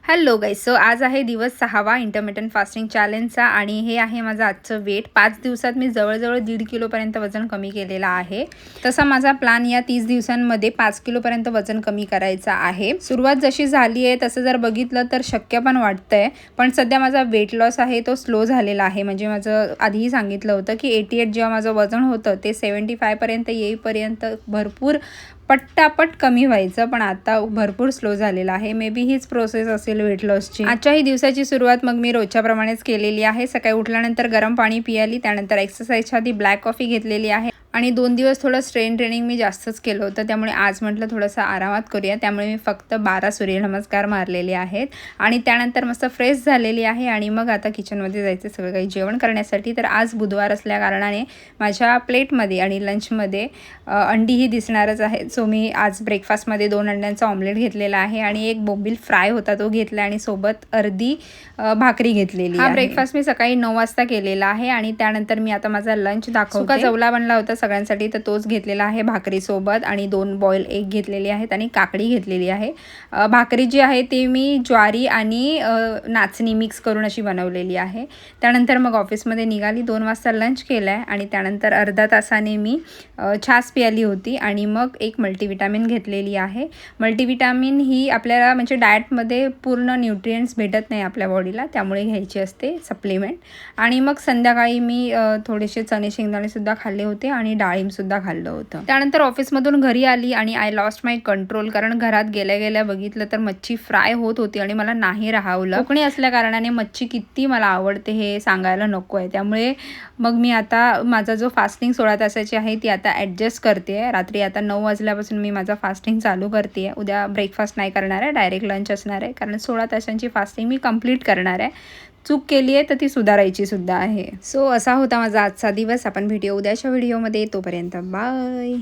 Hello गाईस, so आज आहे दिवस 6वा इंटरमिटंट फास्टिंग चॅलेंजचा आणि हे आहे माझं आजचं वेट. 5 दिवसात मी जवळजवळ 1.5 किलोपर्यंत वजन कमी केलेलं आहे. तसा माझा प्लॅन या 30 दिवसांमध्ये 5 किलोपर्यंत वजन कमी करायचं आहे. सुरुवात जशी झाली आहे तसं जर बघितलं तर शक्य पण वाटतंय, पण सध्या माझा वेट लॉस आहे तो स्लो झालेला आहे. म्हणजे माझं आधीही सांगितलं होतं की 88 जेव्हा माझं वजन होतं ते 75 पर्यंत येईपर्यंत भरपूर पट्टापट कमी व्हायचं, पण आता भरपूर स्लो झालेला आहे. मे बी हीच प्रोसेस असेल वेट लॉसची. आजच्याही दिवसाची सुरुवात मग मी रोजच्याप्रमाणेच केलेली आहे. सकाळी उठल्यानंतर गरम पाणी पियाली, त्यानंतर एक्सरसाइजच्या आधी ब्लॅक कॉफी घेतलेली आहे आणि 2 दिवस थोडं ट्रेनिंग मी जास्तच केलं होतं, त्यामुळे आज म्हटलं थोडंसं आरामात करूया. त्यामुळे मी फक्त 12 सूर्यनमस्कार मारलेले आहेत आणि त्यानंतर मस्त फ्रेश झालेली आहे आणि मग आता किचनमध्ये जायचं सगळं काही जेवण करण्यासाठी. तर आज बुधवार असल्या कारणाने माझ्या प्लेटमध्ये आणि लंचमध्ये अंडीही दिसणारच आहे. सो मी आज ब्रेकफास्टमध्ये 2 अंड्यांचा ऑमलेट घेतलेला आहे आणि एक बोंबील फ्राय होता तो घेतला आणि सोबत अर्धी भाकरी घेतलेली. हा ब्रेकफास्ट मी सकाळी 9 वाजता केलेला आहे आणि त्यानंतर मी आता माझा लंच दाखवते. सुका चवला बनला होता सगळ्यांसाठी, तर तोच घेतलेला आहे भाकरीसोबत आणि 2 बॉईल एग घेतलेली आहेत आणि काकडी घेतलेली आहे. भाकरी जी आहे ती मी ज्वारी आणि नाचणी मिक्स करून अशी बनवलेली आहे. त्यानंतर मग ऑफिसमध्ये निघाली. 2 वाजता लंच केलं आहे आणि त्यानंतर अर्धा तासाने मी छास प्याली होती आणि मग एक मल्टीविटॅमिन घेतलेली आहे. मल्टीविटॅमिन ही आपल्याला म्हणजे डाएटमध्ये पूर्ण न्यूट्रिएंट्स भेटत नाही आपल्या बॉडीला, त्यामुळे घ्यायची असते सप्लिमेंट. आणि मग संध्याकाळी मी थोडेसे चणे शेंगदाणेसुद्धा खाल्ले होते आणि डाळिंबसुद्धा खाल्लं होतं. त्यानंतर ऑफिसमधून घरी आली आणि आय लॉस्ट माय कंट्रोल, कारण घरात गेल्या गेल्या बघितलं तर मच्छी फ्राय होत होती आणि मला नाही राहावलं. कोकणी असल्या कारणाने मच्छी किती मला आवडते हे सांगायला नको आहे. त्यामुळे मग मी आता माझा जो फास्टिंग 16 तासाची आहे ती आता ॲडजस्ट करते आहे. रात्री आता 9 वाजल्यापासून मी माझा फास्टिंग चालू करते आहे. उद्या ब्रेकफास्ट नाही करणार आहे, डायरेक्ट लंच असणार आहे, कारण 16 तासांची फास्टिंग मी कंप्लीट करणार आहे. चूक केली आहे तर ती सुधारायची सुद्धा आहे. सो असा होता माझा आजचा दिवस. आपण भेटूया उद्याच्या व्हिडिओमध्ये. तोपर्यंत बाय.